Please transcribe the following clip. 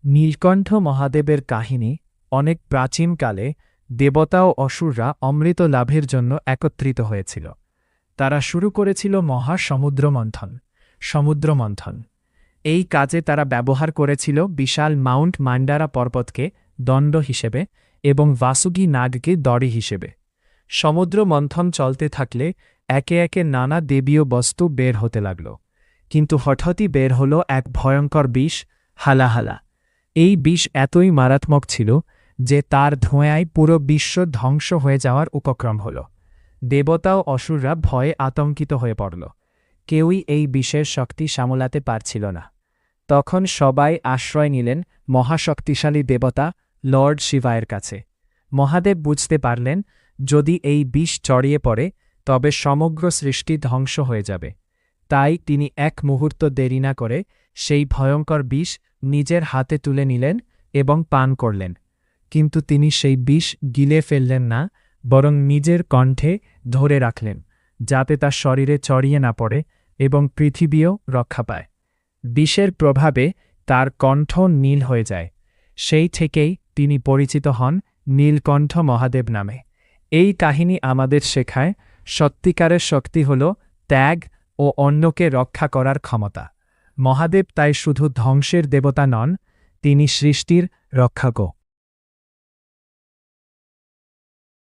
নীলকণ্ঠ মহাদেবের কাহিনী অনেক প্রাচীনকালে দেবতা ও অসুররা অমৃত লাভের জন্য একত্রিত হয়েছিল। তারা শুরু করেছিল সমুদ্রমন্থন। এই কাজে তারা ব্যবহার করেছিল বিশাল মাউন্ট মান্ডারা পর্বতকে দণ্ড হিসেবে এবং বাসুকি নাগকে দড়ি হিসেবে। সমুদ্র মন্থন চলতে থাকলে একে একে নানা দেবীয় বস্তু বের হতে লাগল। কিন্তু হঠাৎই বের হল এক ভয়ঙ্কর বিষ, হালাহালা। এই বিষ এতই মারাত্মক ছিল যে তার ধোঁয়ায় পুরো বিশ্ব ধ্বংস হয়ে যাওয়ার উপক্রম হল। দেবতা ও অসুররা ভয়ে আতঙ্কিত হয়ে পড়ল। কেউই এই বিষের শক্তি সামলাতে পারছিল না। তখন সবাই আশ্রয় নিলেন মহাশক্তিশালী দেবতা লর্ড শিবায়ের কাছে। মহাদেব বুঝতে পারলেন, যদি এই বিষ ছড়িয়ে পড়ে তবে সমগ্র সৃষ্টি ধ্বংস হয়ে যাবে। তাই তিনি এক মুহূর্ত দেরি না করে সেই ভয়ঙ্কর বিষ নিজের হাতে তুলে নিলেন এবং পান করলেন। কিন্তু তিনি সেই বিষ গিলে ফেললেন না, বরং নিজের কণ্ঠে ধরে রাখলেন, যাতে তা শরীরে ছড়িয়ে না পড়ে এবং পৃথিবীও রক্ষা পায়। বিষের প্রভাবে তার কণ্ঠ নীল হয়ে যায়। সেই থেকেই তিনি পরিচিত হন নীলকণ্ঠ মহাদেব নামে। এই কাহিনী আমাদের শেখায়, সত্যিকারের শক্তি হল ত্যাগ ও অন্যকে রক্ষা করার ক্ষমতা। মহাদেব তাই শুধু ধ্বংসের দেবতা নন, তিনি সৃষ্টির রক্ষকও।